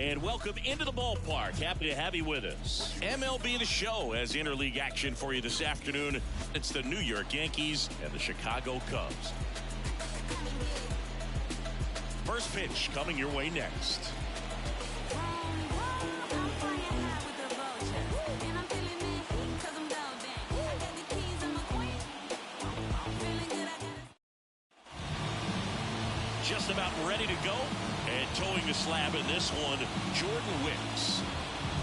And welcome into the ballpark. Happy to have you with us. MLB The Show has interleague action for you this afternoon. It's the New York Yankees and the Chicago Cubs. First pitch coming your way next. Just about ready to go. And towing the slab in this one, Jordan Wicks.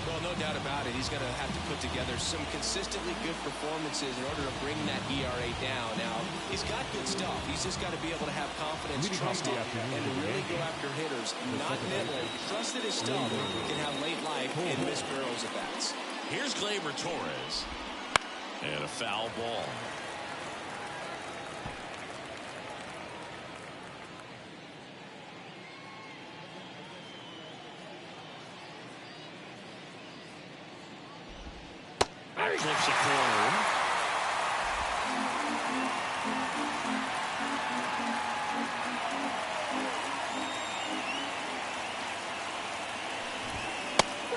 Well, no doubt about it. He's going to have to put together some consistently good performances in order to bring that ERA down. Now, he's got good stuff. He's just got to be able to have confidence, trust it, and really go after hitters. Not nibbling. Trust that his stuff can have late life and miss barrels at bats. Here's Gleyber Torres. And a foul ball. Clips a corner.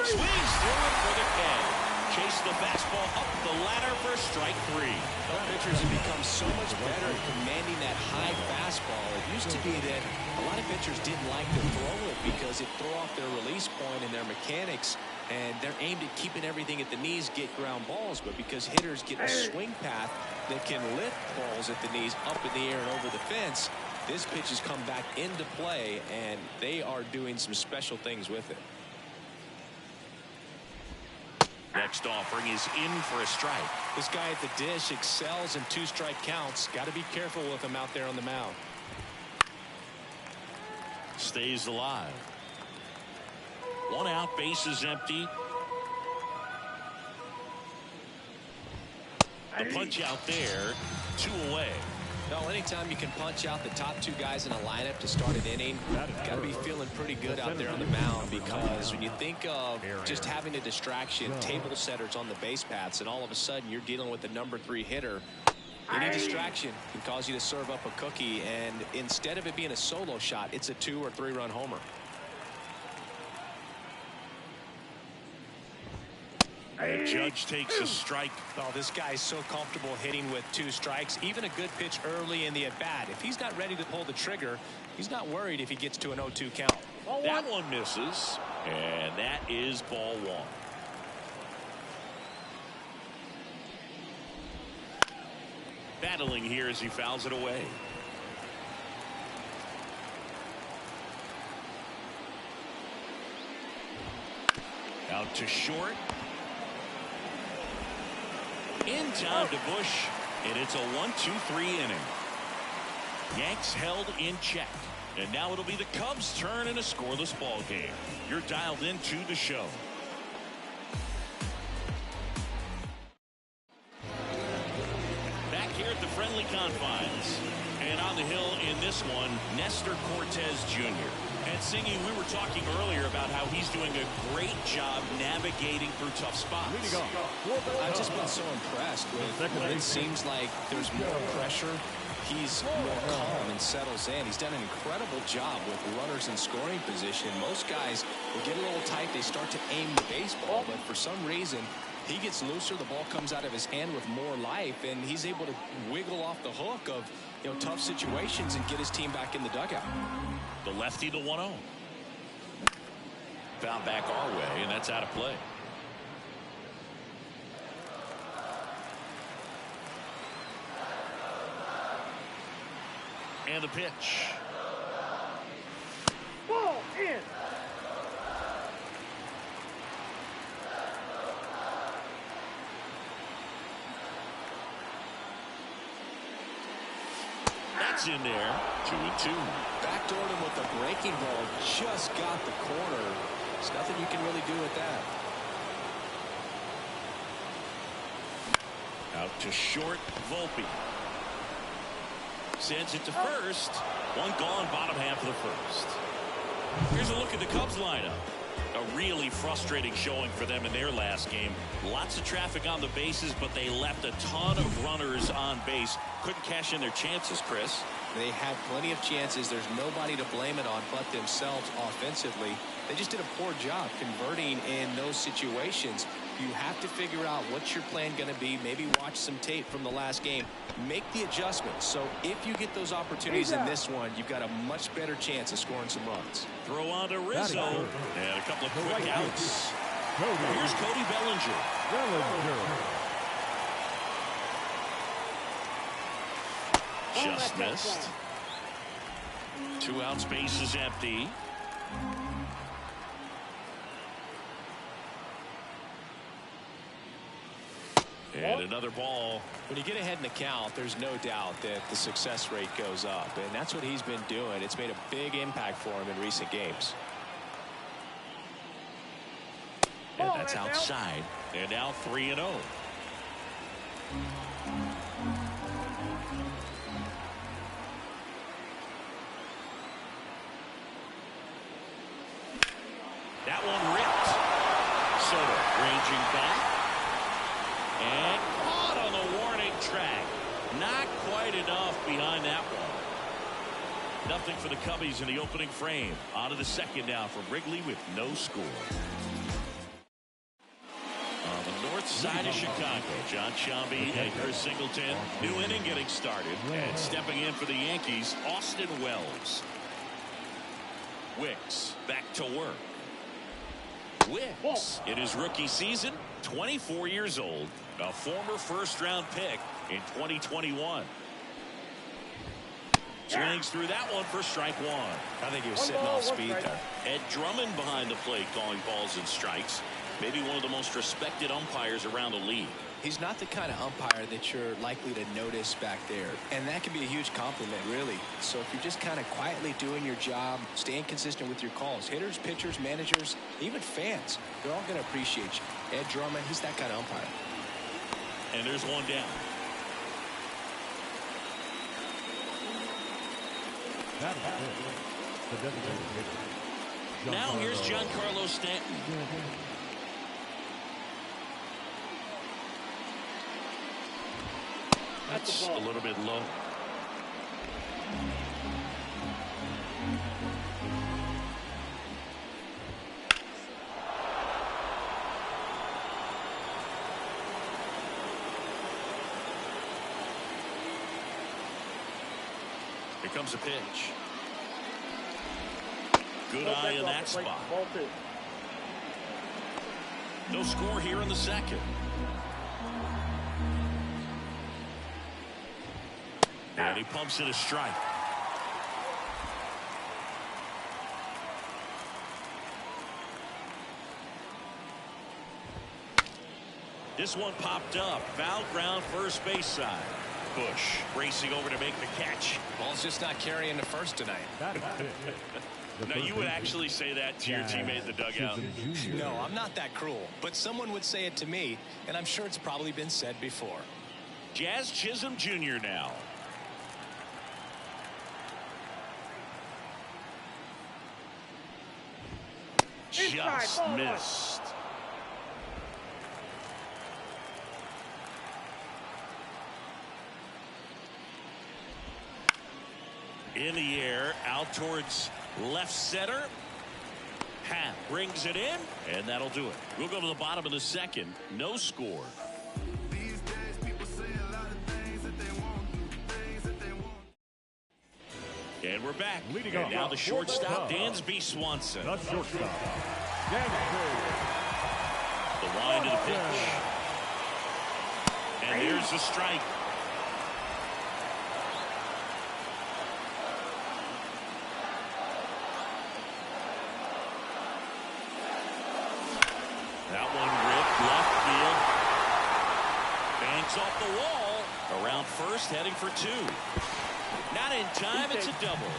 Swings through it for the K. Chase the fastball up the ladder for strike three. Pitchers have become so much better at commanding that high fastball. It used to be that a lot of pitchers didn't like to throw it because it threw off their release point and their mechanics. And they're aimed at keeping everything at the knees, get ground balls. But because hitters get a swing path that can lift balls at the knees up in the air and over the fence, this pitch has come back into play, and they are doing some special things with it. Next offering is in for a strike. This guy at the dish excels in two-strike counts. Got to be careful with him out there on the mound. Stays alive. One out, bases empty. The punch out there, 2 away. Well, anytime you can punch out the top 2 guys in a lineup to start an inning, you've got to be feeling pretty good out there on the mound, because when you think of just having a distraction, table setters on the base paths, and all of a sudden you're dealing with the number 3 hitter, any distraction can cause you to serve up a cookie, and instead of it being a solo shot, it's a 2 or 3 run homer. And Judge takes a strike. Oh, this guy's so comfortable hitting with 2 strikes. Even a good pitch early in the at-bat. If he's not ready to pull the trigger, he's not worried if he gets to an 0-2 count. That one misses, and that is ball 1. Battling here as he fouls it away. Out to short. In time to Bush, and it's a 1-2-3 inning. Yanks held in check, and now it'll be the Cubs' turn in a scoreless ball game. You're dialed into the show. Back here at the friendly confines, and on the hill in this one, Nestor Cortez Jr. And Singy, we were talking earlier about how he's doing a great job navigating through tough spots. I've just been so impressed with when it seems like there's more pressure. He's more calm and settles in. He's done an incredible job with runners in scoring position. Most guys will get a little tight. They start to aim the baseball, but for some reason, he gets looser. The ball comes out of his hand with more life, and he's able to wiggle off the hook of tough situations and get his team back in the dugout. The lefty, the 1-0. Found back our way, and that's out of play. And the pitch. Ball in. That's in there. 2-2. Backdoored him with the breaking ball. Just got the corner. There's nothing you can really do with that. Out to short, Volpe. Sends it to first. One gone, bottom half of the first. Here's a look at the Cubs lineup. A really frustrating showing for them in their last game. Lots of traffic on the bases, but they left a ton of runners on base. Couldn't cash in their chances, Chris. They had plenty of chances. There's nobody to blame it on but themselves offensively. They just did a poor job converting in those situations. You have to figure out what's your plan going to be. Maybe watch some tape from the last game. Make the adjustments. So if you get those opportunities in this one, you've got a much better chance of scoring some runs. Throw on to Rizzo. And a couple of quick outs. Here's Cody Bellinger. Just missed. 2 out, space is empty. And another ball. When you get ahead in the count, there's no doubt that the success rate goes up, and that's what he's been doing. It's made a big impact for him in recent games. And that's outside. And now 3-0. That one ripped. Soto ranging back. And caught on the warning track. Not quite enough behind that one. Nothing for the Cubbies in the opening frame. On to the second now from Wrigley with no score. On the north side of Chicago, John Shelby and Chris Singleton. New inning getting started. And stepping in for the Yankees, Austin Wells. Wicks back to work. Wicks in his rookie season, 24 years old, a former first-round pick in 2021. Swings through that one for strike one. I think he was sitting off speed there. Ed Drummond behind the plate calling balls and strikes. Maybe one of the most respected umpires around the league. He's not the kind of umpire that you're likely to notice back there. And that can be a huge compliment, really. So if you're just kind of quietly doing your job, staying consistent with your calls, hitters, pitchers, managers, even fans, they're all going to appreciate you. Ed Drummond, he's that kind of umpire. And there's one down. Now here's Giancarlo Stanton. That's a little bit low. Here comes a pitch. Good eye in that spot. No score here in the second. And he pumps it a strike. This one popped up. Foul ground first base side. Bush racing over to make the catch. Ball's just not carrying the first tonight. Now you would actually say that to your teammate in the dugout? No, I'm not that cruel. But someone would say it to me, and I'm sure it's probably been said before. Jazz Chisholm Jr. now. Just missed. In the air, out towards left center. Happ brings it in, and that'll do it. We'll go to the bottom of the second. No score. These days, people say a lot of things that they want. And we're back. And now the shortstop, Dansby Swanson. The shortstop, The wind of the pitch. And there's the strike. That one ripped left field. Bangs off the wall. Around first, heading for two. Not in time, it's a double.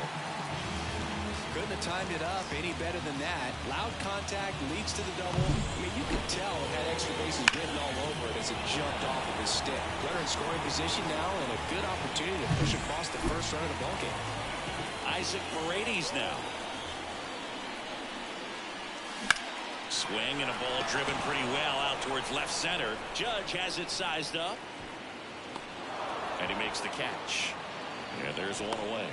Couldn't have timed it up any better than that. Loud contact leads to the double. I mean, you could tell it had extra bases written all over it as it jumped off of his stick. Runner in scoring position now, and a good opportunity to push across the first run of the ballgame. Isaac Paredes now. Swing and a ball driven pretty well out towards left center. Judge has it sized up. And he makes the catch. And there's one away.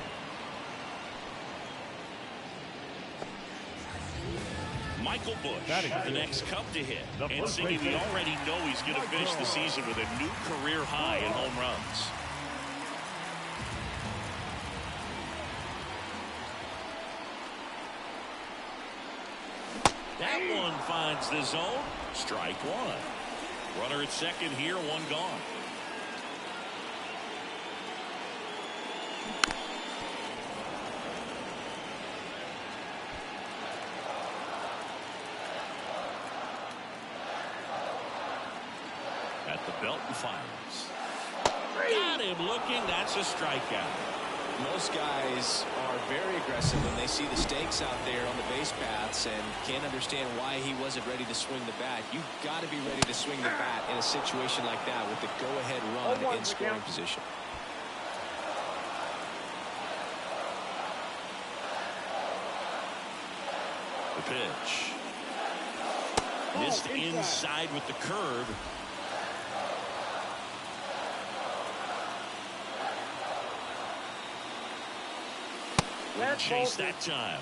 Michael Bush, the next Cub to hit. And Siggy, we already know he's going to finish the season with a new career high in home runs. That one finds the zone. Strike one. Runner at second here, one gone. At the belt and fires. Got him looking. That's a strikeout. Most guys are very aggressive when they see the stakes out there on the base paths and can't understand why he wasn't ready to swing the bat. You've got to be ready to swing the bat in a situation like that with the go-ahead run in scoring position. The pitch. Missed inside with the curve. Wouldn't chase that time.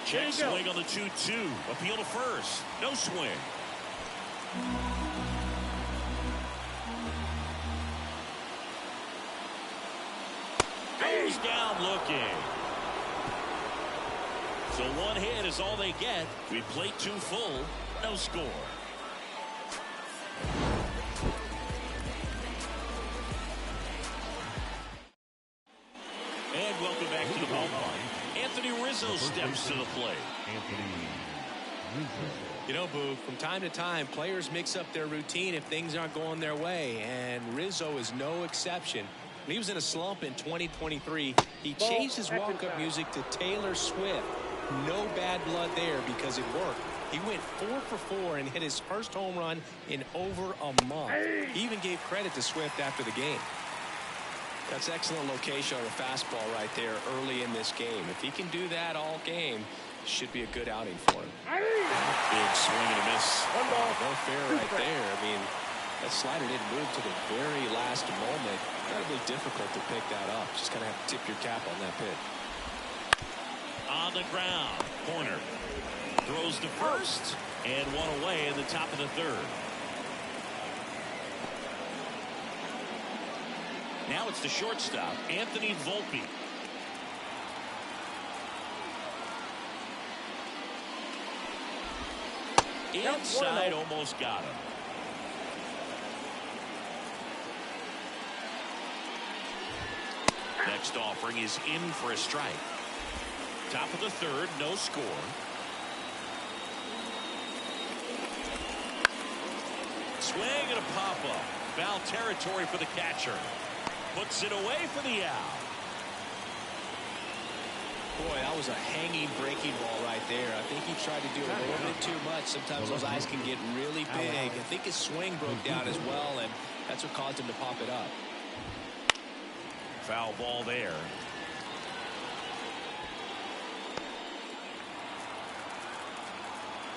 Check swing on the 2-2. Appeal to first. No swing. Goes down looking. So one hit is all they get. We play two full. No score. And welcome back to the ballpark. Anthony Rizzo steps to the plate. You know, Boo, from time to time, players mix up their routine if things aren't going their way, and Rizzo is no exception. When he was in a slump in 2023, he changed his walk-up music to Taylor Swift. No bad blood there because it worked. He went 4 for 4 and hit his first home run in over a month. He even gave credit to Swift after the game. That's excellent location on the fastball right there early in this game. If he can do that all game, should be a good outing for him. Big swing and a miss. No fair right there. I mean, that slider didn't move to the very last moment. Incredibly difficult to pick that up. Just kind of have to tip your cap on that pitch. On the ground. Corner. Throws to first. And one away in the top of the third. Now it's the shortstop, Anthony Volpe. Inside, almost got him. Next offering is in for a strike. Top of the third, no score. Swing and a pop-up. Foul territory for the catcher. Puts it away for the out. Boy, that was a hanging breaking ball right there. I think he tried to do a little bit too much. Sometimes those eyes can get really big. I think his swing broke down as well, and that's what caused him to pop it up. Foul ball there.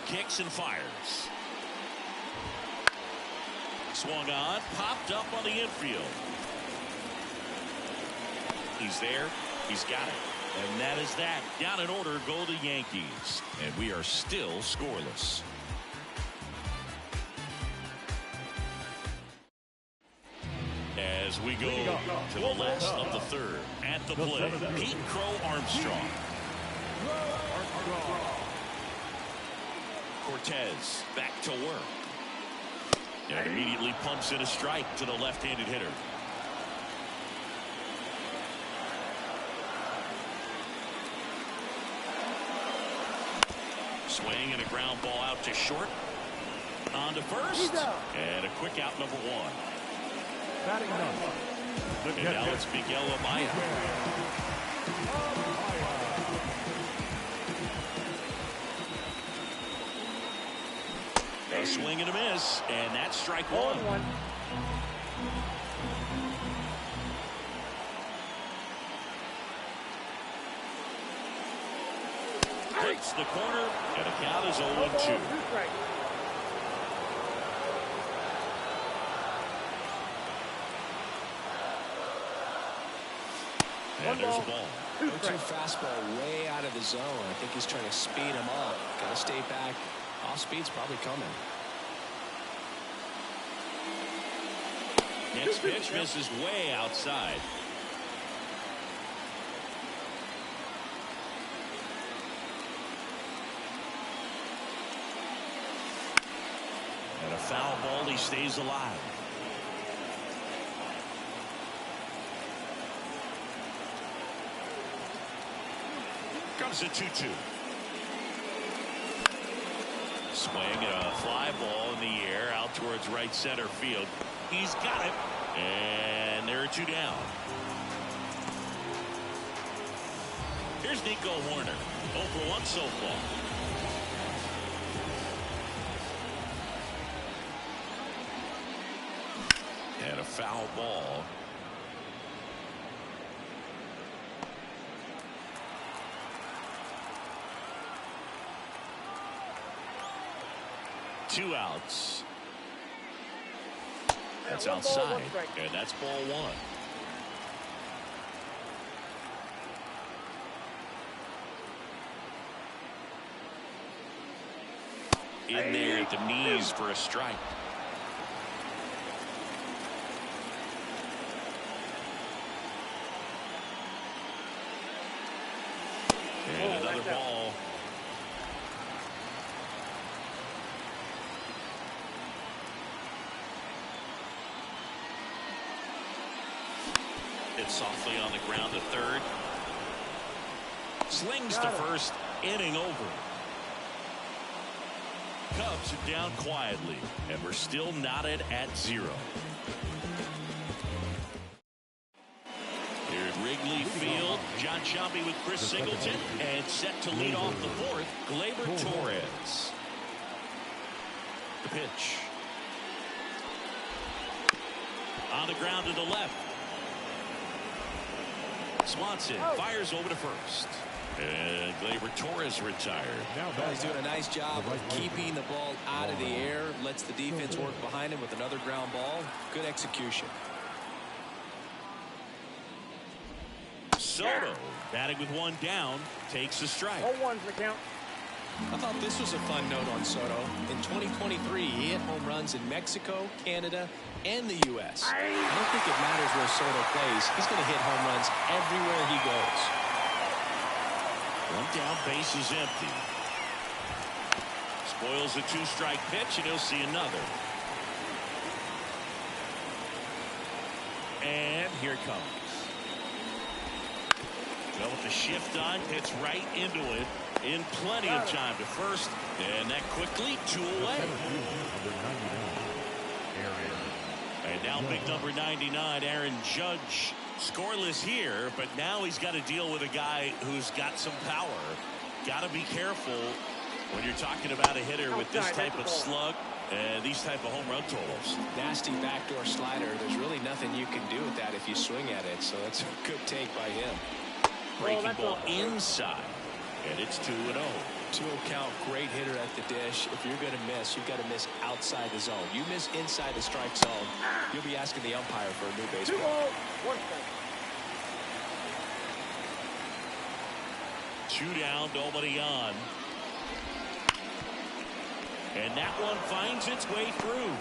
Kicks and fires. Swung on, popped up on the infield. He's there. He's got it. And that is that. Down in order go the Yankees. And we are still scoreless. As we go to the last of the third. At the plate, Pete Crow Armstrong. Cortez back to work. And immediately pumps in a strike to the left-handed hitter. Swing and a ground ball out to short. On to first. And a quick out, number one. And now it's Miguel Amaya. A swing and a miss, and that's strike one. Hits the corner, and the count is 0-2. And there's a ball. 0-2 fastball way out of the zone. I think he's trying to speed him up. Got to stay back. Off speed's probably coming. Next pitch misses way outside. And a foul ball, he stays alive. Comes a 2-2. Swing and a fly ball in the air out towards right center field. He's got it. And there are two down. Here's Nico Horner. 0 for 1 so far. And a foul ball. Two outs. That's outside, and that's ball one. In there at the knees for a strike. And another ball. Hit softly on the ground to third. Slings to first. Inning over. Cubs are down quietly, and we're still knotted at 0. Here at Wrigley Field, John Sciambi with Chris Singleton, and set to lead off the fourth, Gleyber Torres. The pitch. On the ground to the left. Swanson fires over to first. And Gleyber Torres retired. He's doing a nice job of keeping the ball out of the air. Lets the defense work behind him with another ground ball. Good execution. Soto batting with one down takes a strike. 0-1's the count. I thought this was a fun note on Soto. In 2023, he hit home runs in Mexico, Canada, and the U.S. I don't think it matters where Soto plays. He's going to hit home runs everywhere he goes. One down, base is empty. Spoils a 2-strike pitch, and he'll see another. And here it comes. Well, with the shift on, hits right into it in plenty of time to first. And that quickly, 2 away. And now big number 99, Aaron Judge. Scoreless here, but now he's got to deal with a guy who's got some power. Got to be careful when you're talking about a hitter with this type of slug and these type of home run totals. Nasty backdoor slider. There's really nothing you can do with that if you swing at it, so that's a good take by him. Breaking ball inside, and it's 2-0. 2-0 count, great hitter at the dish. If you're going to miss, you've got to miss outside the zone. You miss inside the strike zone, you'll be asking the umpire for a new baseball. 2 down, nobody on. And that one finds its way through.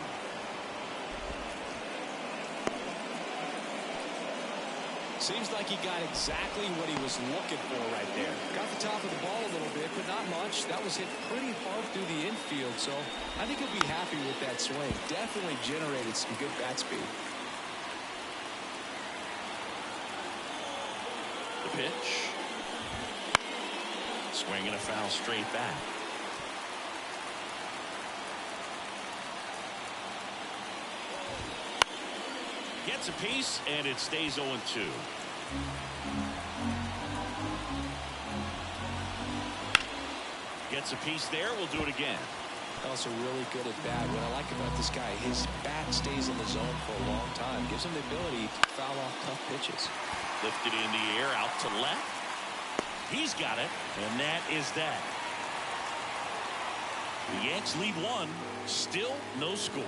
Seems like he got exactly what he was looking for right there. Got the top of the ball a little bit, but not much. That was hit pretty hard through the infield, so I think he'll be happy with that swing. Definitely generated some good bat speed. The pitch. Swing and a foul straight back. Gets a piece, and it stays 0-2. Gets a piece there. We'll do it again. Also really good at bat. What I like about this guy, his bat stays in the zone for a long time. Gives him the ability to foul off tough pitches. Lifted in the air, out to left. He's got it, and that is that. The Yanks lead one, still no score.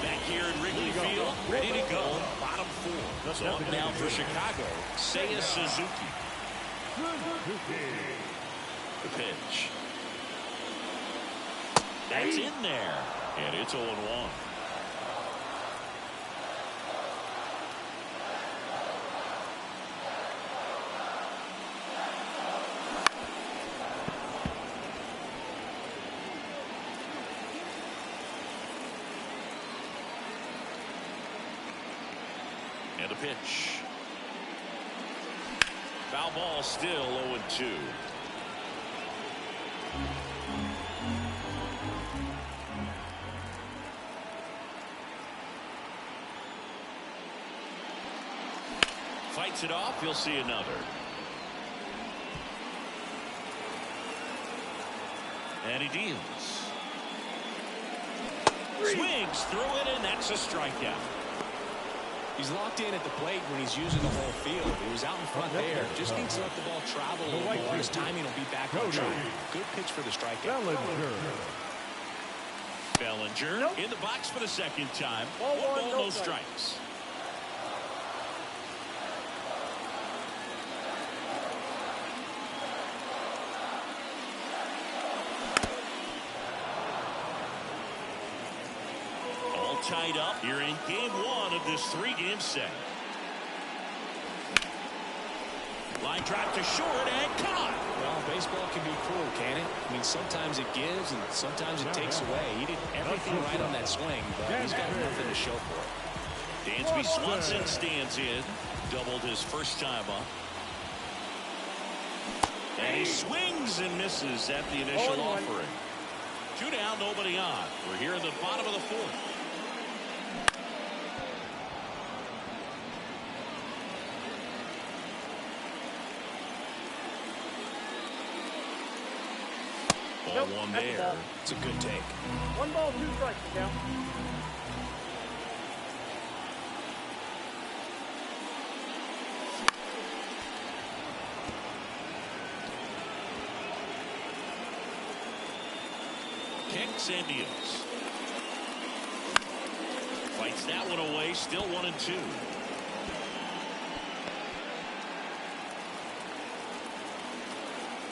Back here at Wrigley Field, ready to go. Bottom four. So up now for Chicago, Seiya Suzuki. The pitch. That's in there, and it's 0-1. And a pitch. Foul ball, still 0-2. Fights it off. You'll see another. And he deals. Swings through it, and that's a strikeout. He's locked in at the plate when he's using the whole field. He was out in front there. Just needs to let the ball travel a little more. His timing will be back on track. Good pitch for the strikeout. Bellinger in the box for the second time. One ball, no strikes. Tied up here in game one of this three-game set. Line drive to short and caught. Well, baseball can be cruel, can it? I mean, sometimes it gives and sometimes it takes away. He did everything right on that swing, but he's got nothing to show for it. Dansby Swanson stands in. Doubled his first time up. And he swings and misses at the initial offering. 2 down, nobody on. We're here in the bottom of the fourth. Ball one there. It's a good take. 1 ball, 2 strikes, count. Kicks and deals. Fights that one away. Still 1-2.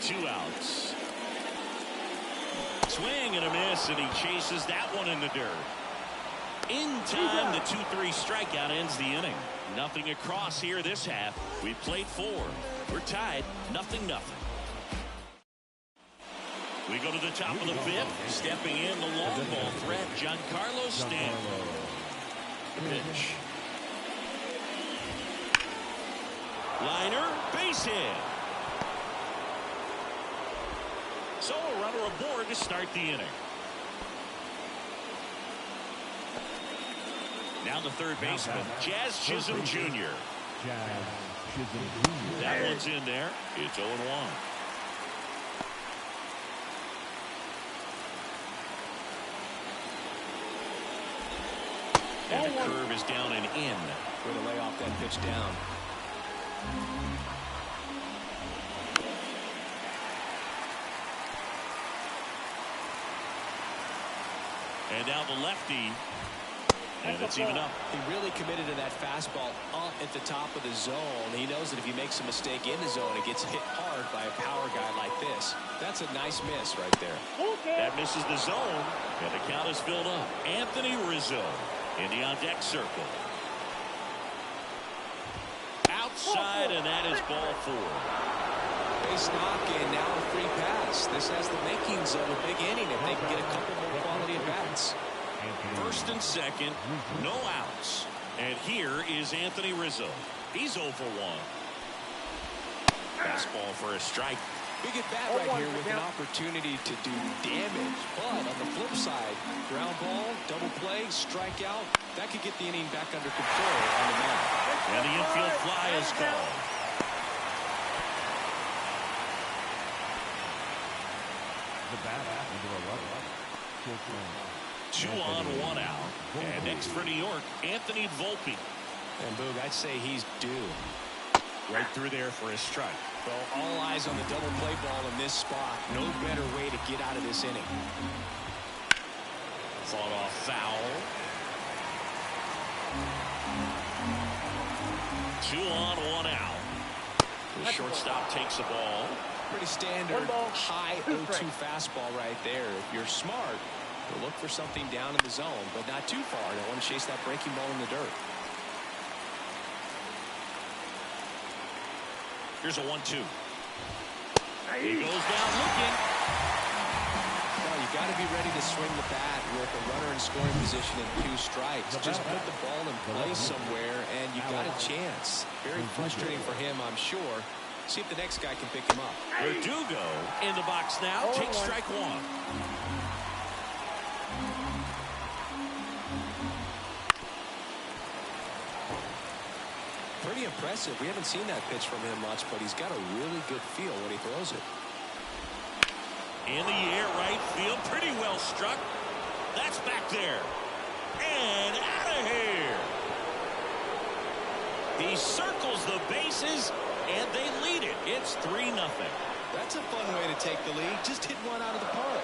Two outs. Swing and a miss, and he chases that one in the dirt. In time, the 2-3 strikeout ends the inning. Nothing across here this half. We played 4. We're tied, 0-0. We go to the top of the fifth. Stepping in the long ball threat, Giancarlo Stanton. The pitch. Liner, base hit. So a runner aboard to start the inning. Now the third baseman, Jazz Chisholm Jr. That one's in there. It's 0-1. And the curve is down and in. Way to lay off that pitch down. And now the lefty. And it's even up. He really committed to that fastball up at the top of the zone. He knows that if he makes a mistake in the zone, it gets hit hard by a power guy like this. That's a nice miss right there. That misses the zone, and the count is filled up. Anthony Rizzo in the on-deck circle. Outside, and that is ball 4. Base knock, and now a free pass. This has the makings of a big inning if they can get a couple more quality at-bats. First and second, no outs. And here is Anthony Rizzo. He's 0 for 1. Fastball for a strike. Big at bat right here with an opportunity to do damage. But on the flip side, ground ball, double play, strikeout, that could get the inning back under control on the mound. And the infield fly is called. 2 on, 1 out. And next for New York, Anthony Volpe. And Boog, I'd say he's due. Right through there for a strike. Well, all eyes on the double play ball in this spot. No better way to get out of this inning. Fought off foul. 2 on, 1 out. The shortstop takes the ball. Pretty standard high 0-2 fastball right there. If you're smart, you'll look for something down in the zone, but not too far. Don't want to chase that breaking ball in the dirt. Here's a 1-2. He goes down looking. Well, you got to be ready to swing the bat with a runner in scoring position and 2 strikes. Just put the ball in play somewhere, and you got a chance. Very frustrating for him, I'm sure. See if the next guy can pick him up. Verdugo in the box now. Takes strike 1. Pretty impressive. We haven't seen that pitch from him much, but he's got a really good feel when he throws it. In the air, right field. Pretty well struck. That's back there. And out of here. He circles the bases, and they lead it. It's 3-0. That's a fun way to take the lead. Just hit one out of the park.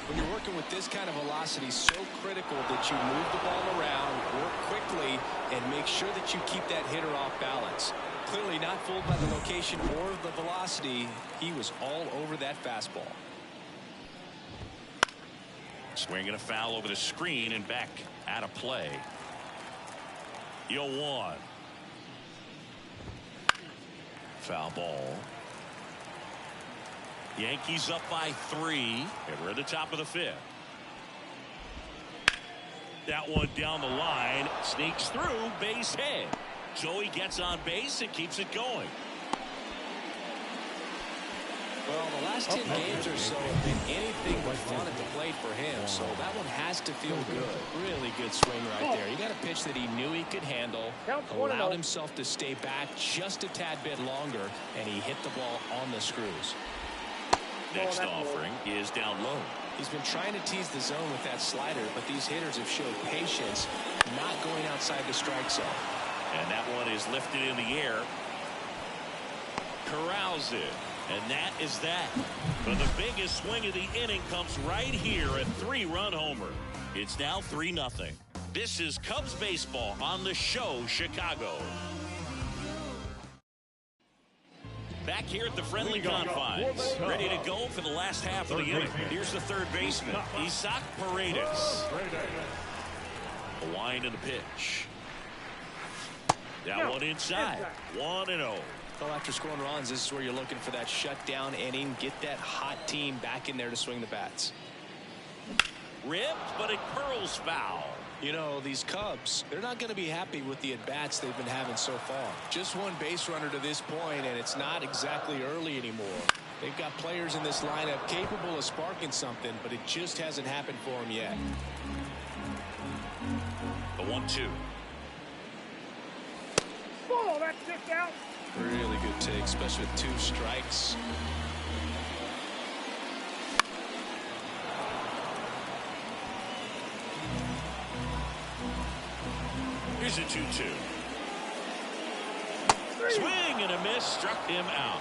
When you're working with this kind of velocity, so critical that you move the ball around, work quickly, and make sure that you keep that hitter off balance. Clearly not fooled by the location or the velocity. He was all over that fastball. Swinging a foul over the screen and back out of play. 0-1. Foul ball. Yankees up by 3, and we're at the top of the 5th. That one down the line, sneaks through, base hit. So he gets on base and keeps it going. Well, the last 10 games or so have been anything but fun at the plate for him, so that one has to feel good. Really good swing right there. You got a pitch that he knew he could handle, allowed himself to stay back just a tad bit longer, and he hit the ball on the screws. Next offering is down low. He's been trying to tease the zone with that slider, but these hitters have showed patience, not going outside the strike zone. And that one is lifted in the air. Corrals it. And that is that. But the biggest swing of the inning comes right here, a 3-run homer. It's now 3-0. This is Cubs baseball on the show, Chicago. Back here at the friendly confines, ready to go for the last half of the inning. Here's the third baseman, Isaac Paredes. A wind and the pitch. That one inside. 1-0. Well, after scoring runs, this is where you're looking for that shutdown inning. Get that hot team back in there to swing the bats. Ripped, but it curls foul. You know, these Cubs, they're not going to be happy with the at-bats they've been having so far. Just one base runner to this point, and it's not exactly early anymore. They've got players in this lineup capable of sparking something, but it just hasn't happened for them yet. The 1-2. Oh, that's kicked out. Really good take, especially with 2 strikes. Here's a 2-2. Swing and a miss, struck him out.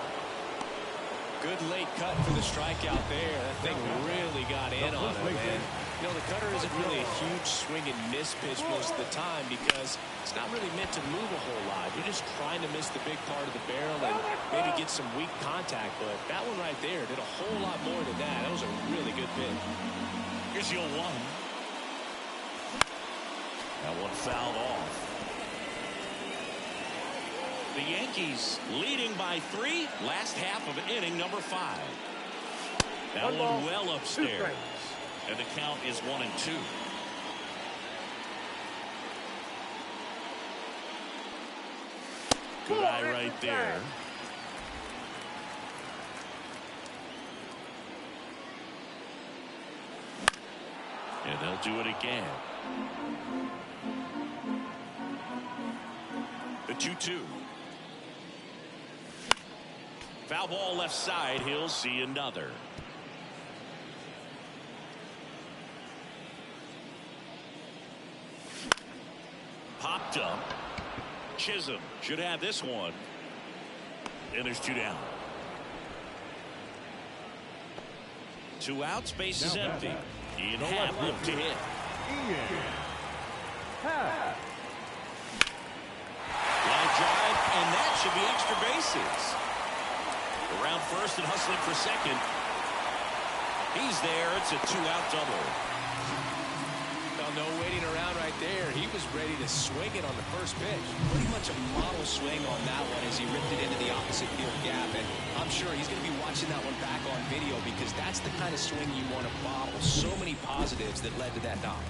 Good late cut for the strikeout there. That thing really got in on him, man. You know, the cutter isn't really a huge swing and miss pitch most of the time because it's not really meant to move a whole lot. You're just trying to miss the big part of the barrel and maybe get some weak contact. But that one right there did a whole lot more than that. That was a really good pitch. Here's the 0-1. That one fouled off. The Yankees leading by 3, last half of inning number 5. That one well upstairs. And the count is 1-2. Good eye right there. And they'll do it again. The 2-2. Foul ball left side. He'll see another. Popped up. Chisholm should have this one. And there's 2 down. 2 outs. Base is empty. Ian Happ looked to hit. Line drive, and that should be extra bases. Around first and hustling for second. He's there. It's a 2-out double. Well, no waiting around right there. He was ready to swing it on the first pitch. Pretty much a model swing on that one as he ripped it into the opposite field gap. And I'm sure he's going to be watching that one back on video because that's the kind of swing you want to bottle. So many positives that led to that knock.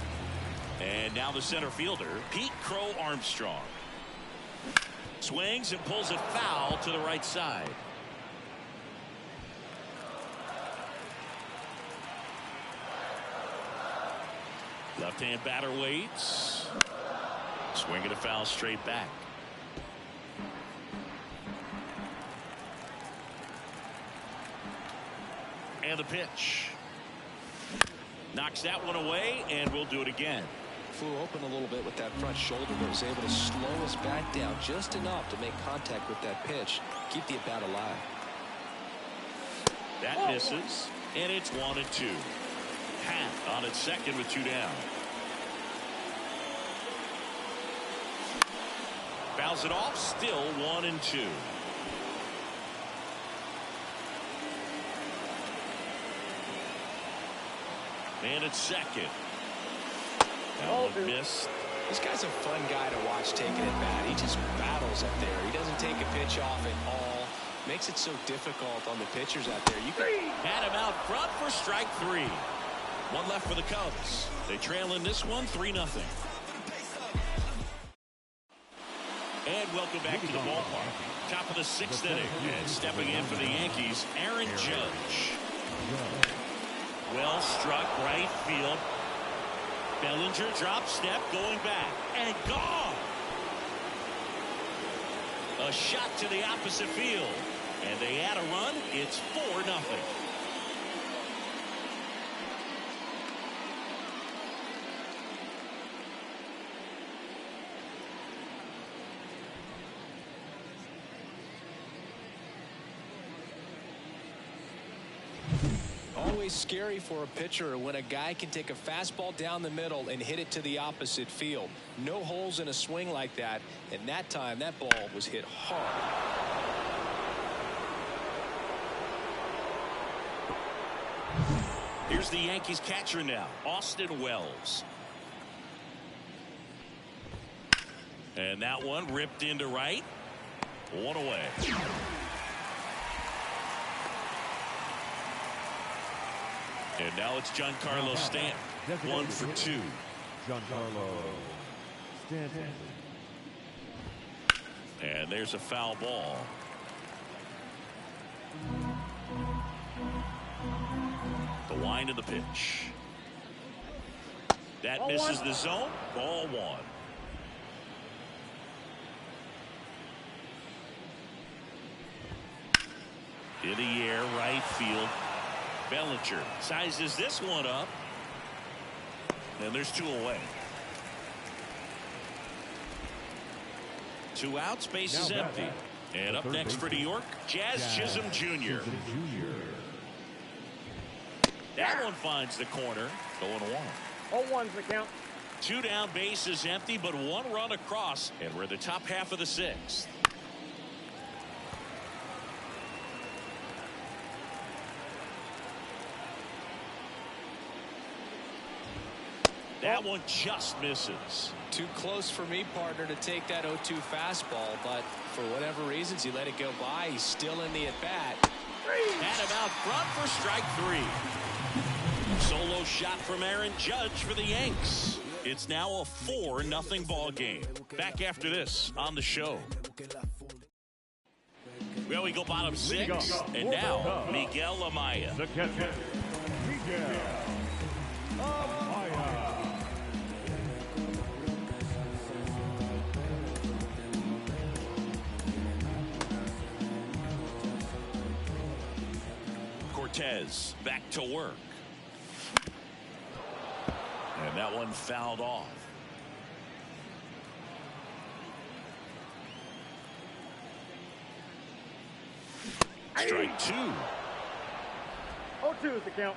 And now the center fielder, Pete Crow Armstrong. Swings and pulls it foul to the right side. Left-hand batter waits. Swinging a foul straight back. And the pitch. Knocks that one away, and we'll do it again. Flew open a little bit with that front shoulder, but was able to slow us back down just enough to make contact with that pitch. Keep the at-bat alive. That misses, and it's 1-2. Happ on its second with 2 down. Fouls it off, still 1-2. And it's second. That one missed. This guy's a fun guy to watch taking it bat. He just battles up there. He doesn't take a pitch off at all. Makes it so difficult on the pitchers out there. You can had him out front for strike 3. One left for the Cubs. They trail in this one 3-0. And welcome back to the ballpark. Top of the 6th inning. And stepping in for the Yankees, Aaron Judge. Well struck right field. Bellinger drop step going back and gone. A shot to the opposite field. And they add a run. It's 4-0. Always scary for a pitcher when a guy can take a fastball down the middle and hit it to the opposite field. No holes in a swing like that, and that time that ball was hit hard. Here's the Yankees catcher now, Austin Wells. And that one ripped into right. One away. And now it's Giancarlo Stanton. 1 for 2. Giancarlo Stanton. And there's a foul ball. The wind of the pitch. That misses the zone. Ball 1. In the air, right field. Bellinger sizes this one up. And there's 2 away. 2 outs, base is empty. And up next for New York, Jazz Chisholm Jr. That one finds the corner. Going 1. 0-1's the count. 2 down, base is empty, but 1 run across. And we're in the top half of the 6th. That one just misses. Too close for me, partner, to take that 0-2 fastball, but for whatever reasons, he let it go by. He's still in the at-bat. Had him out front for strike 3. Solo shot from Aaron Judge for the Yanks. It's now a 4-0 ball game. Back after this on the show. Well, we go bottom 6, and now Miguel Amaya. The catcher, Miguel Amaya. Cortez back to work. And that one fouled off. Strike 2. 0-2 is the count.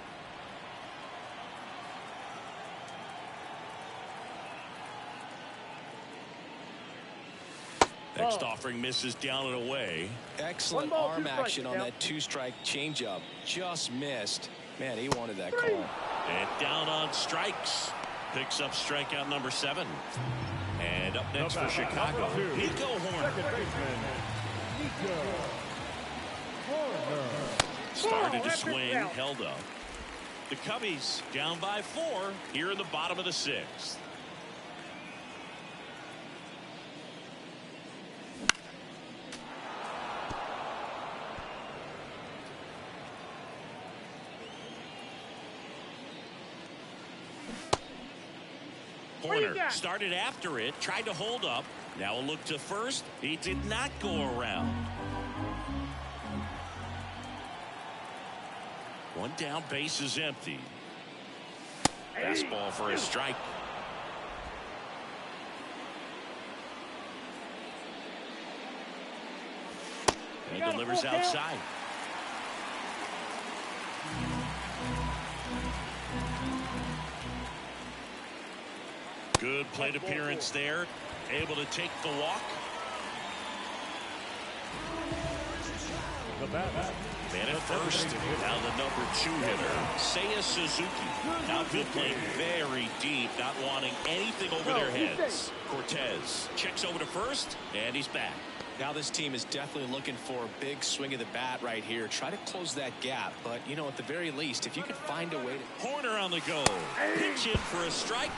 Next offering misses down and away. Excellent One ball, arm two strikes, action on count. that two-strike changeup. Just missed. Man, he wanted that call. And down on strikes. Picks up strikeout number 7. And up next for Chicago, Nico Horner. Second baseman, Nico Horner. Started to that's it swing, down. held up. The Cubbies down by 4 here in the bottom of the 6th. Horner started after it, tried to hold up. Now a look to first. He did not go around. One down, base is empty. Fastball for a strike. And delivers outside. Good plate appearance there. Able to take the walk. The bat. Man at first. Now the number 2 hitter, Seiya Suzuki. Outfield playing very deep, not wanting anything over their heads. Cortez checks over to first, and he's back. Now this team is definitely looking for a big swing of the bat right here. Try to close that gap. But, you know, at the very least, if you could find a way to... Horner on the go. Pitch in for a strike.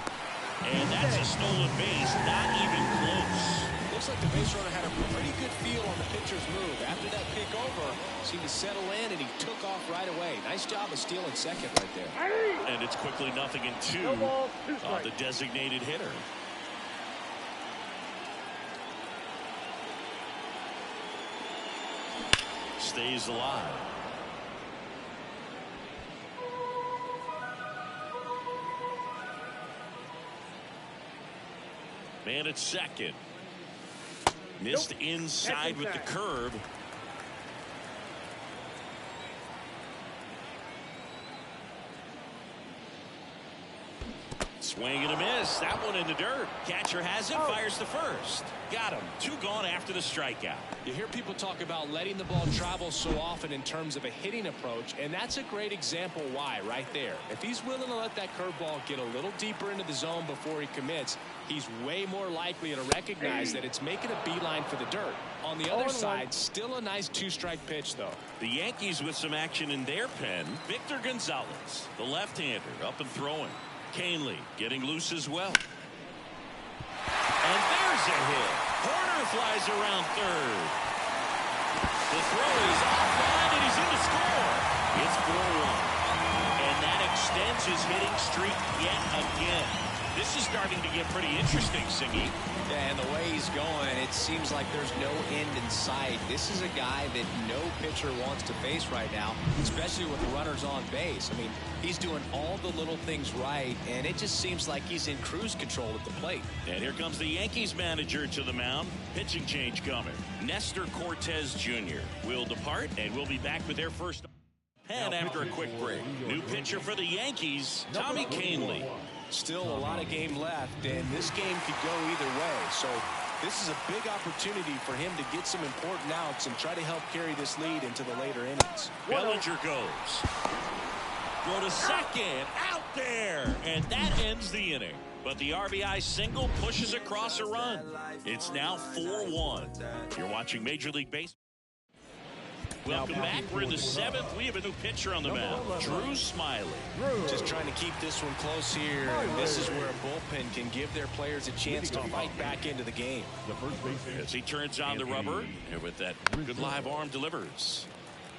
And that's a stolen base. Not even close. Looks like the base runner had a pretty good feel on the pitcher's move. After that pick over, seemed to settle in, and he took off right away. Nice job of stealing second right there. And it's quickly 0-2 No balls, 2 on strikes. the designated hitter. Stays alive. Man at second. Missed inside with the curve. Swing and a miss. That one in the dirt. Catcher has it. Fires to first. Got him. 2 gone after the strikeout. You hear people talk about letting the ball travel so often in terms of a hitting approach, and that's a great example why right there. If he's willing to let that curveball get a little deeper into the zone before he commits, he's way more likely to recognize that it's making a beeline for the dirt. On the other side, still a nice 2-strike pitch, though. The Yankees with some action in their pen. Victor Gonzalez, the left-hander, up and throwing. Canely getting loose as well. And there's a hit. Horner flies around third. The throw is offline, and he's in to score. It's 4-1. And that extends his hitting streak yet again. This is starting to get pretty interesting, Singy. Yeah, and the way he's going, it seems like there's no end in sight. This is a guy that no pitcher wants to face right now, especially with runners on base. I mean, he's doing all the little things right, and it just seems like he's in cruise control at the plate. And here comes the Yankees manager to the mound. Pitching change coming. Nestor Cortez Jr. will depart, and we'll be back with their first. And after a quick break, new pitcher for the Yankees, Tommy Canely. Still a lot of game left, and this game could go either way. So this is a big opportunity for him to get some important outs and try to help carry this lead into the later innings. Bellinger goes. Throw to second. Out there. And that ends the inning. But the RBI single pushes across a run. It's now 4-1. You're watching Major League Baseball. Welcome back. We're in the 7th. We have a new pitcher on the mound, Drew Smiley. Just trying to keep this one close here. This is where a bullpen can give their players a chance to fight back into the game. The first baseman. As he turns on the rubber, and with that good live arm delivers.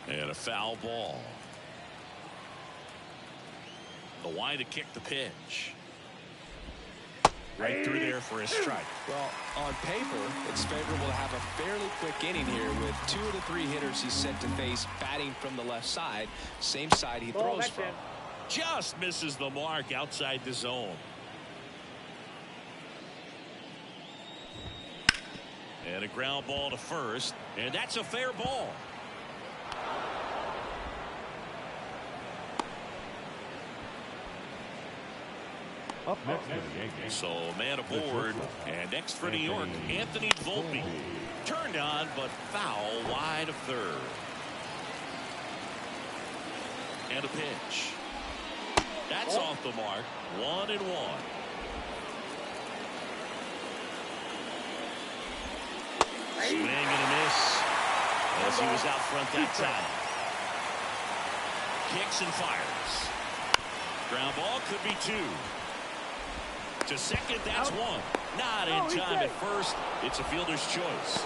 And a foul ball. The wide to kick the pitch. Right through there for a strike. Well, on paper, it's favorable to have a fairly quick inning here with 2 of the 3 hitters he's set to face batting from the left side, same side he throws from. Just misses the mark outside the zone. And a ground ball to first, and that's a fair ball. Up next for the Yankees. So man aboard, and next for New York, Anthony Volpe. Turned on, but foul wide of third. And a pitch. That's off the mark. 1-1. Swing and a miss as he was out front that time. Kicks and fires. Ground ball could be 2. To second, that's 1. Not in time at first. It's a fielder's choice.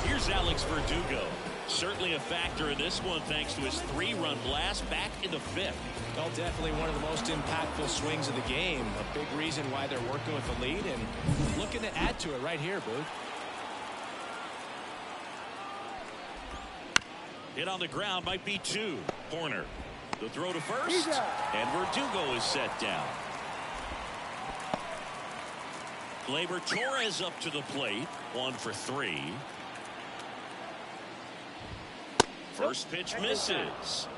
Here's Alex Verdugo. Certainly a factor in this one thanks to his 3-run blast back in the 5th. Well, definitely one of the most impactful swings of the game. A big reason why they're working with the lead and looking to add to it right here, Boog. Hit on the ground might be 2. Corner. The throw to first. And Verdugo is set down. Gleyber Torres up to the plate. 1 for 3. First pitch misses.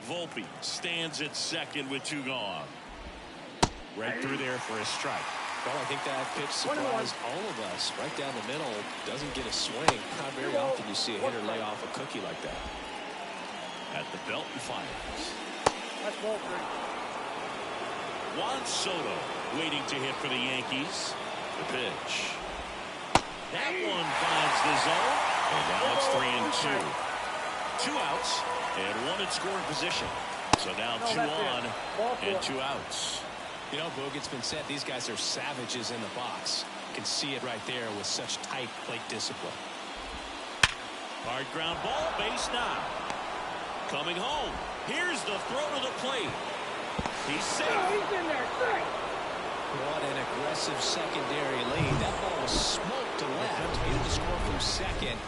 Volpe stands at second with 2 gone. Right through there for a strike. Well, I think that pitch surprised all of us. Right down the middle, doesn't get a swing. Not very often you see a hitter lay off a cookie like that. At the belt and fires. That's ball 3. Juan Soto waiting to hit for the Yankees. The pitch. That one finds the zone. And now it's 3-2. 2 outs and 1 in scoring position. So now 2 on and 2 outs. You know, Boog, it's been said these guys are savages in the box. You can see it right there with such tight plate discipline. Hard ground ball, base now. Coming home. Here's the throw to the plate. He's safe. He's in there. What an aggressive secondary lead. That ball was smoked to left. Able to score from second.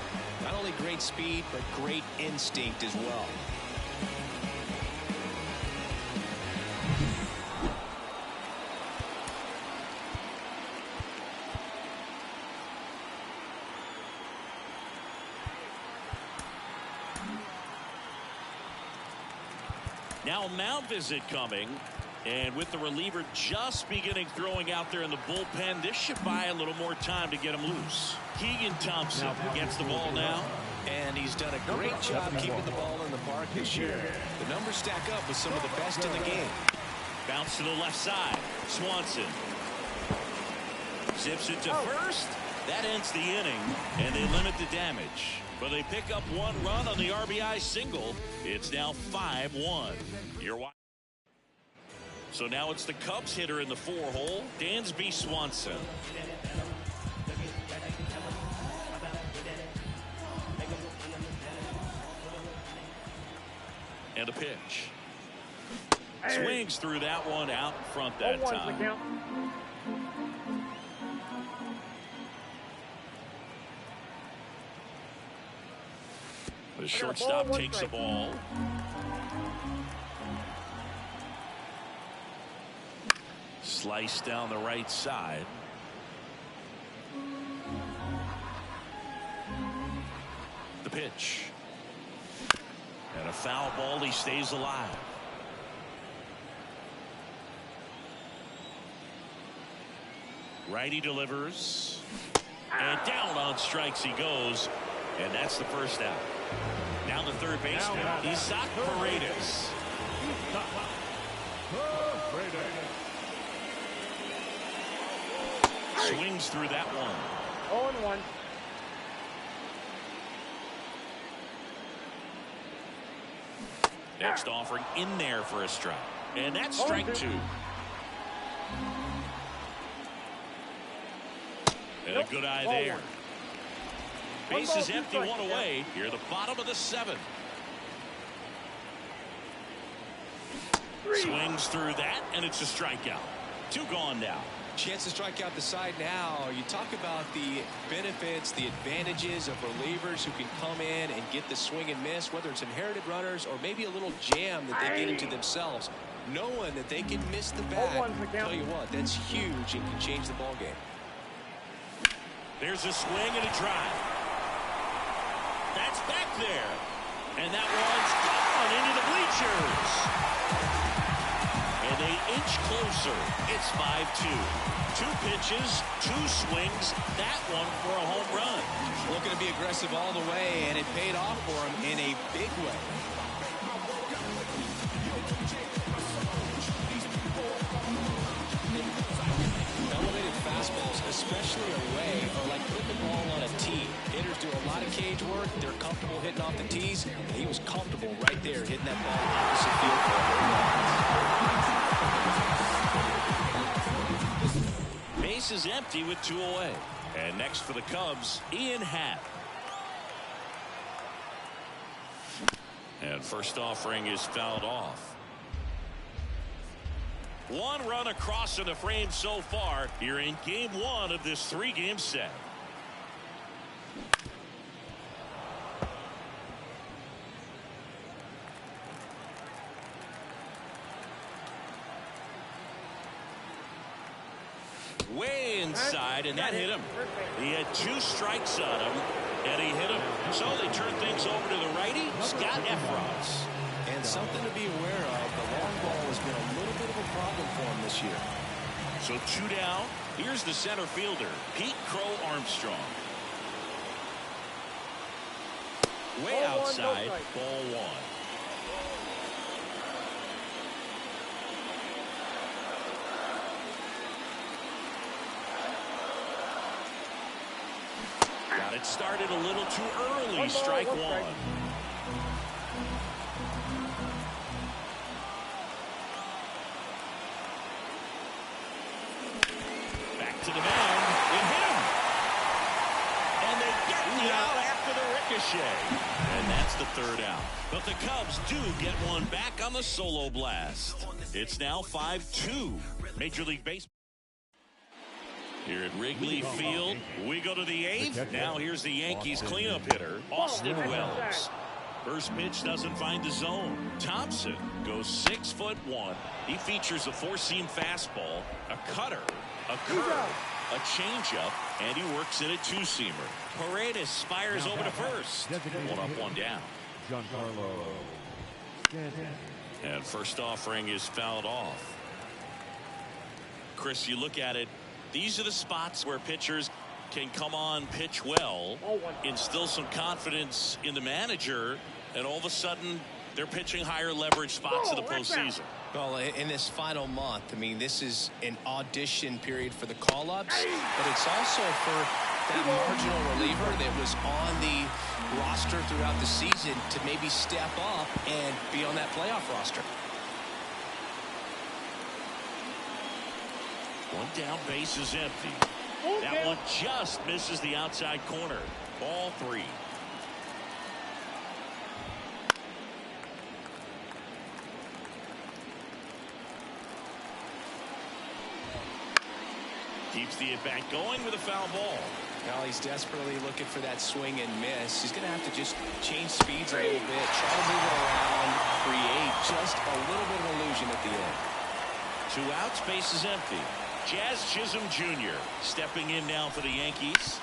Not only great speed, but great instinct as well. Now mound visit coming. And with the reliever just beginning throwing out there in the bullpen, this should buy a little more time to get him loose. Keegan Thompson gets the ball now. And he's done a great job keeping the ball in the park this year. The numbers stack up with some of the best in the game. Bounce to the left side. Swanson zips it to first. That ends the inning, and they limit the damage. But they pick up 1 run on the RBI single. It's now 5-1. You're watching. So now it's the Cubs hitter in the 4-hole, Dansby Swanson. And a pitch. Swings through that one out in front that time. The shortstop takes the ball. Slice down the right side. The pitch. And a foul ball. He stays alive. Righty delivers. And down on strikes he goes. And that's the first out. Now the third baseman, Isaac Paredes. Swings through that one. 0-1. Next offering in there for a strike. And that's strike 2. And a good eye there. Base is empty, 1 away. Here at the bottom of the 7th. Swings through that, and it's a strikeout. 2 gone now. Chance to strike out the side now. You talk about the benefits, the advantages of relievers who can come in and get the swing and miss, whether it's inherited runners or maybe a little jam that they get into themselves. Knowing that they can miss the bat, tell you what, that's huge and can change the ball game. There's a swing and a drive. That's back there. And that one's gone into the bleachers. And they inch closer. It's 5-2. 2 pitches, 2 swings. That one for a home run. Looking to be aggressive all the way, and it paid off for him in a big way. Elevated fastballs, especially away, are like putting the ball on a tee. Hitters do a lot of cage work. They're comfortable hitting off the tees. And he was comfortable right there hitting that ball opposite field for a Base is empty with 2 away. And next for the Cubs, Ian Happ. And first offering is fouled off. 1 run across in the frame so far here in game 1 of this 3-game set. Way inside, and that hit him. He had 2 strikes on him, and he hit him. So they turn things over to the righty, Scott Efros. And something to be aware of, the long ball has been a little bit of a problem for him this year. So 2 down. Here's the center fielder, Pete Crow Armstrong. Way outside, ball 1. Got it started a little too early. Strike 1. Back to the mound. It hit him. And they get me out after the ricochet. And that's the 3rd out. But the Cubs do get one back on the solo blast. It's now 5-2. Major League Baseball. Here at Wrigley Field, we go to the 8th. Now here's the Yankees cleanup hitter, Austin Wells. First pitch doesn't find the zone. Thompson goes 6'1". He features a 4-seam fastball, a cutter, a curve, a changeup, and he works in a 2-seamer. Paredes fires over to first. 1 up, 1 down. And first offering is fouled off. Chris, you look at it. These are the spots where pitchers can come on, pitch well, instill some confidence in the manager, and all of a sudden they're pitching higher leverage spots of the postseason. Well, in this final month, I mean, this is an audition period for the call-ups, but it's also for that marginal reliever that was on the roster throughout the season to maybe step up and be on that playoff roster. 1 down, base is empty. That one just misses the outside corner. Ball 3. Keeps the at-bat going with a foul ball. Now he's desperately looking for that swing and miss. He's going to have to just change speeds a little bit, try to move it around, create just a little bit of illusion at the end. 2 outs, base is empty. Jazz Chisholm Jr. stepping in now for the Yankees.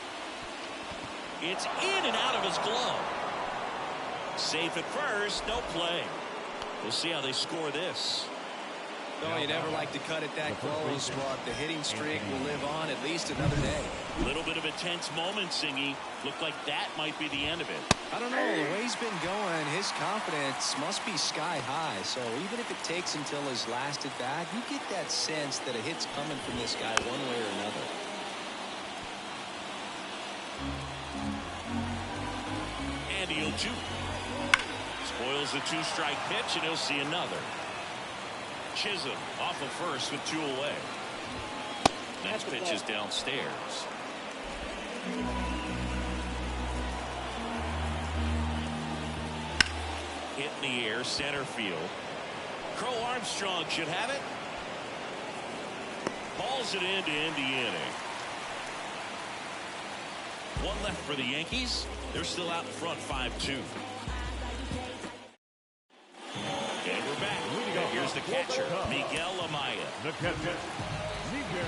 It's in and out of his glove. Safe at first, no play. We'll see how they score this. No, you never like to cut it that close, but the hitting streak will live on at least another day. A little bit of a tense moment, Singy. Looked like that might be the end of it. I don't know. The way he's been going, his confidence must be sky high. So even if it takes until his last at bat, you get that sense that a hit's coming from this guy one way or another. And the 0-2. Spoils the 2-strike pitch, and he'll see another. Chisholm off of first with 2 away. Next pitch is downstairs. Hit in the air, center field. Crow Armstrong should have it. Hauls it in to end the inning. One left for the Yankees. They're still out in front 5-2. And we're back. And here's the catcher, Miguel Amaya. The catcher, Miguel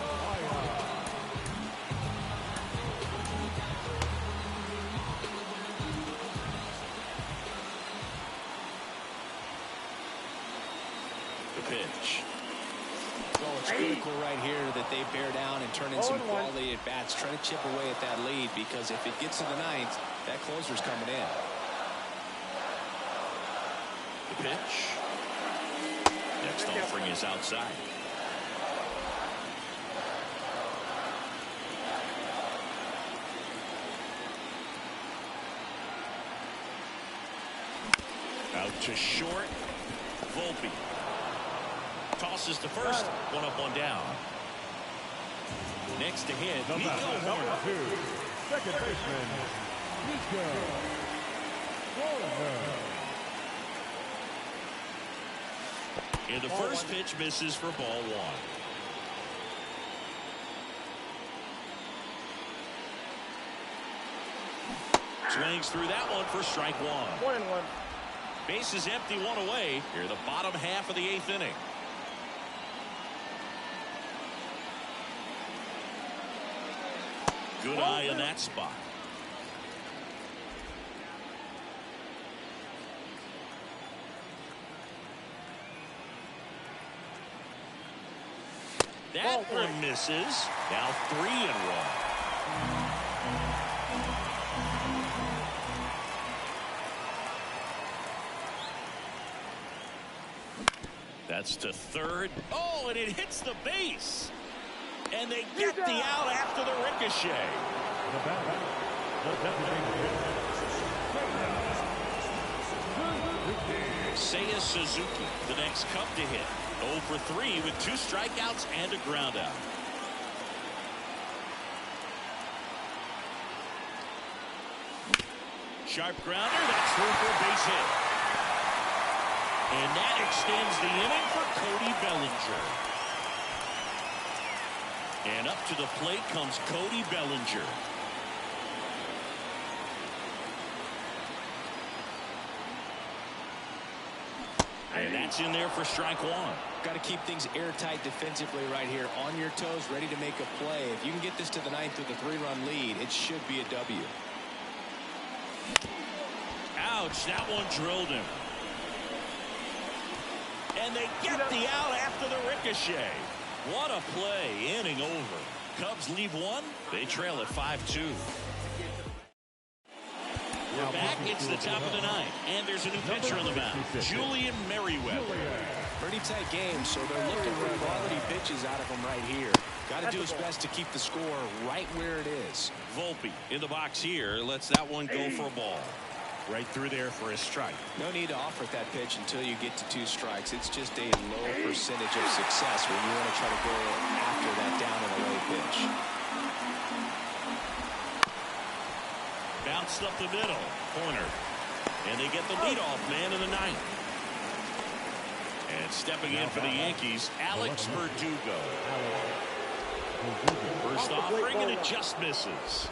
Amaya. The pitch. Well, it's critical right here that they bear down and turn in some quality at bats, trying to chip away at that lead, because if it gets to the ninth, that closer's coming in. The pitch. Next offering is outside. Out to short. Volpe. Tosses to first. One up, one down. Next to hit, Number Horner. 2, second baseman, Nico Horner. And the first pitch misses for ball one. Swings through that one for strike one. 1-1. Base is empty, one away. Here, the bottom half of the 8th inning. Good eye in that spot. That one misses. Now 3-1. That's to third. Oh, and it hits the base. And they get the out after the ricochet. The batter, the designated Seiya Suzuki, the next Cub to hit. 0 for 3 with 2 strikeouts and a ground out. Sharp grounder, that's through for a base hit. And that extends the inning for Cody Bellinger. And up to the plate comes Cody Bellinger. And that's in there for strike one. Got to keep things airtight defensively right here. On your toes, ready to make a play. If you can get this to the ninth with a 3-run lead, it should be a W. Ouch, that one drilled him. And they get the out after the ricochet. What a play, inning over. Cubs leave one, they trail at 5-2. We're back, it's the top of the ninth, and there's a new pitcher on the mound, Julian Merriweather. Pretty tight game, so they're looking for quality pitches out of him right here. Got to do his best to keep the score right where it is. Volpe in the box here, lets that one go for a ball. Right through there for a strike. No need to offer that pitch until you get to 2 strikes. It's just a low percentage of success when you want to try to go after that down and away pitch. Bounced up the middle, Horner. And they get the leadoff man in the ninth. And stepping in for the Yankees, Alex Verdugo. First offering, and it just misses.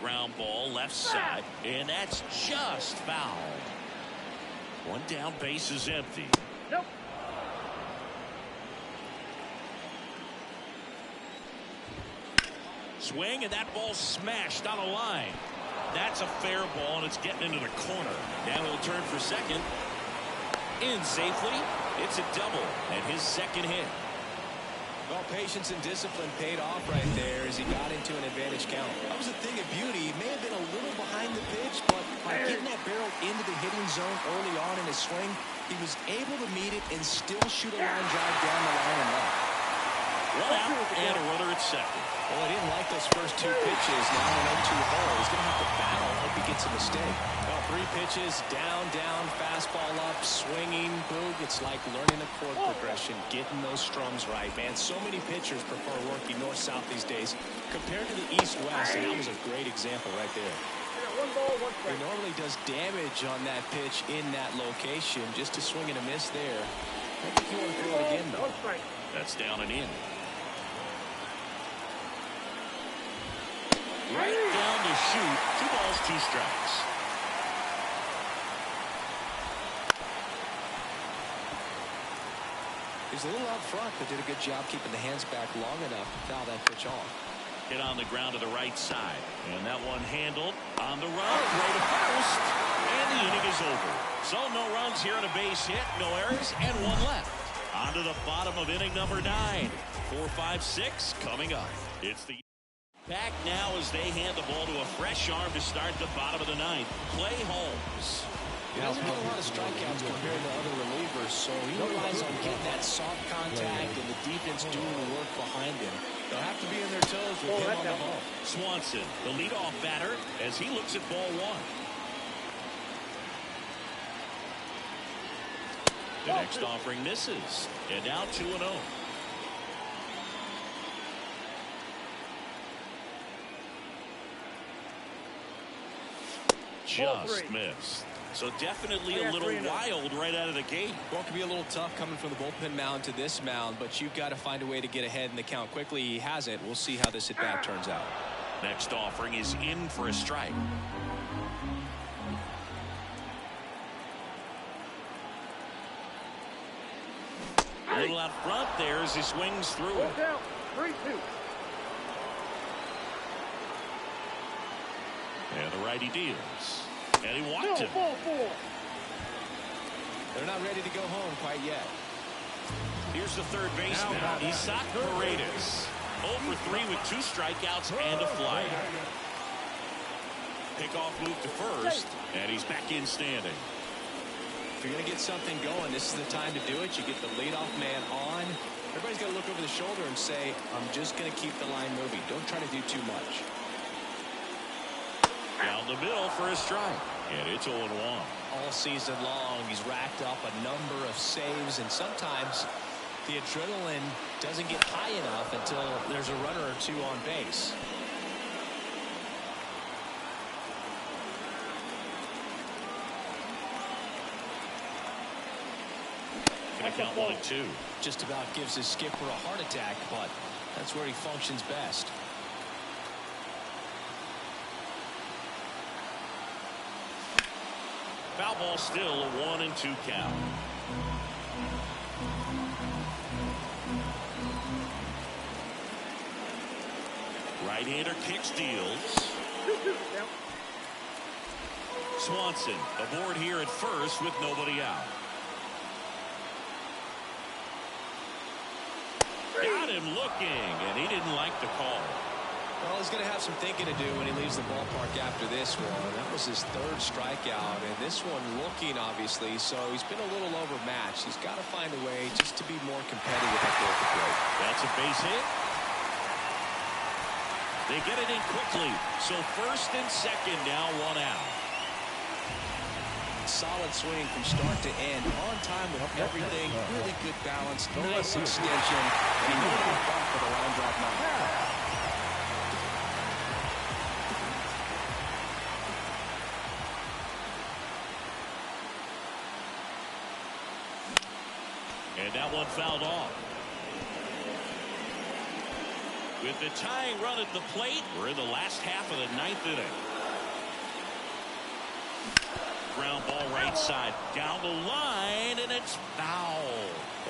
Ground ball left side, and that's just foul. One down, base is empty. Nope. Swing, and that ball smashed on a line. That's a fair ball, and it's getting into the corner. Now he'll turn for second. In safely. It's a double, and his second hit. Well, patience and discipline paid off right there as he got into an advantage count. That was a thing of beauty. He may have been a little behind the pitch, but by getting that barrel into the hitting zone early on in his swing, he was able to meet it and still shoot a line drive down the line and left. One out and a runner at second. Well, he didn't like those first 2 pitches. Now an 0-2 hole. He's going to have to battle if he gets a mistake. Well, 3 pitches, down, fastball up, swinging, boog. It's like learning a chord progression, getting those strums right, man. So many pitchers prefer working north-south these days compared to the east-west, and that was a great example right there. 1 ball, 1 strike. He normally does damage on that pitch in that location. Just a swing and a miss there. I think you want to throw it again, though. 1 strike. That's down and in. Right down to shoot. 2 balls, 2 strikes. He's a little out front, but did a good job keeping the hands back long enough to foul that pitch off. Hit on the ground to the right side. And that one handled on the run. Way to first. And the inning is over. So no runs here on a base hit. No errors and 1 left. On to the bottom of inning number 9. 4, 5, 6 coming up. It's the back now as they hand the ball to a fresh arm to start the bottom of the 9th. Clay Holmes. He doesn't get a lot of strikeouts compared to other relievers, so he relies on getting that soft contact and the defense doing the work behind him. They'll have to be in their toes with him on the ball. Swanson, the leadoff batter, as he looks at ball 1. The next offering misses, and now 2-0. Just missed. So definitely a little wild right out of the gate. Well, it can be a little tough coming from the bullpen mound to this mound, but you've got to find a way to get ahead in the count quickly. He hasn't. We'll see how this at bat turns out. Next offering is in for a strike. A little out front there as he swings through it. 3-2. And the righty deals. And he walked him. They're not ready to go home quite yet. Here's the third baseman, Isaac Paredes. 0 for 3 with 2 strikeouts and a flyout. Pickoff move to first, and he's back in standing. If you're going to get something going, this is the time to do it. You get the leadoff man on. Everybody's got to look over the shoulder and say, I'm just going to keep the line moving. Don't try to do too much. Down the middle for a strike, and it's 0-1. All season long, he's racked up a number of saves, and sometimes the adrenaline doesn't get high enough until there's a runner or 2 on base. Gonna count 1-2. Just about gives his skipper a heart attack, but that's where he functions best. Foul ball still, a 1-2 count. Right-hander kicks, deals. Swanson aboard here at first with nobody out. Got him looking, and he didn't like the call. Well, he's going to have some thinking to do when he leaves the ballpark after this one. That was his 3rd strikeout, and this one looking, obviously, so he's been a little overmatched. He's got to find a way just to be more competitive up there at the plate. That's a base hit. They get it in quickly, so first and second now, 1 out. Solid swing from start to end, on time with everything, really good balance, nice extension, and he moved the bump for the line drive knock. And that one fouled off. With the tying run at the plate, we're in the last half of the 9th inning. Ground ball right side, down the line, and it's foul.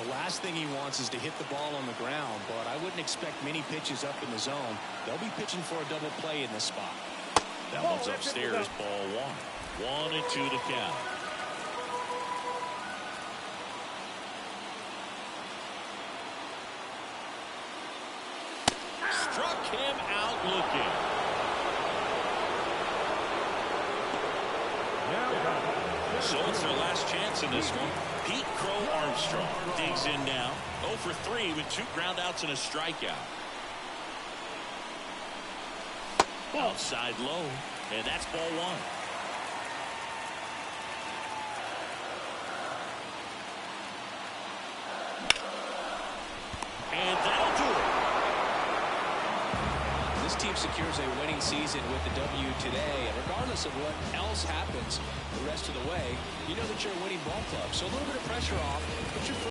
The last thing he wants is to hit the ball on the ground, but I wouldn't expect many pitches up in the zone. They'll be pitching for a double play in this spot. That one's upstairs, ball 1. 1-2 to count. Struck him out looking. So it's their last chance in this one. Pete Crow Armstrong digs in now. 0 for 3 with 2 groundouts and a strikeout. Outside low, and that's ball 1. And that'll do it. This team team secures a winning season with the W today, and regardless of what else happens the rest of the way, you know that you're a winning ball club. So a little bit of pressure off, but you're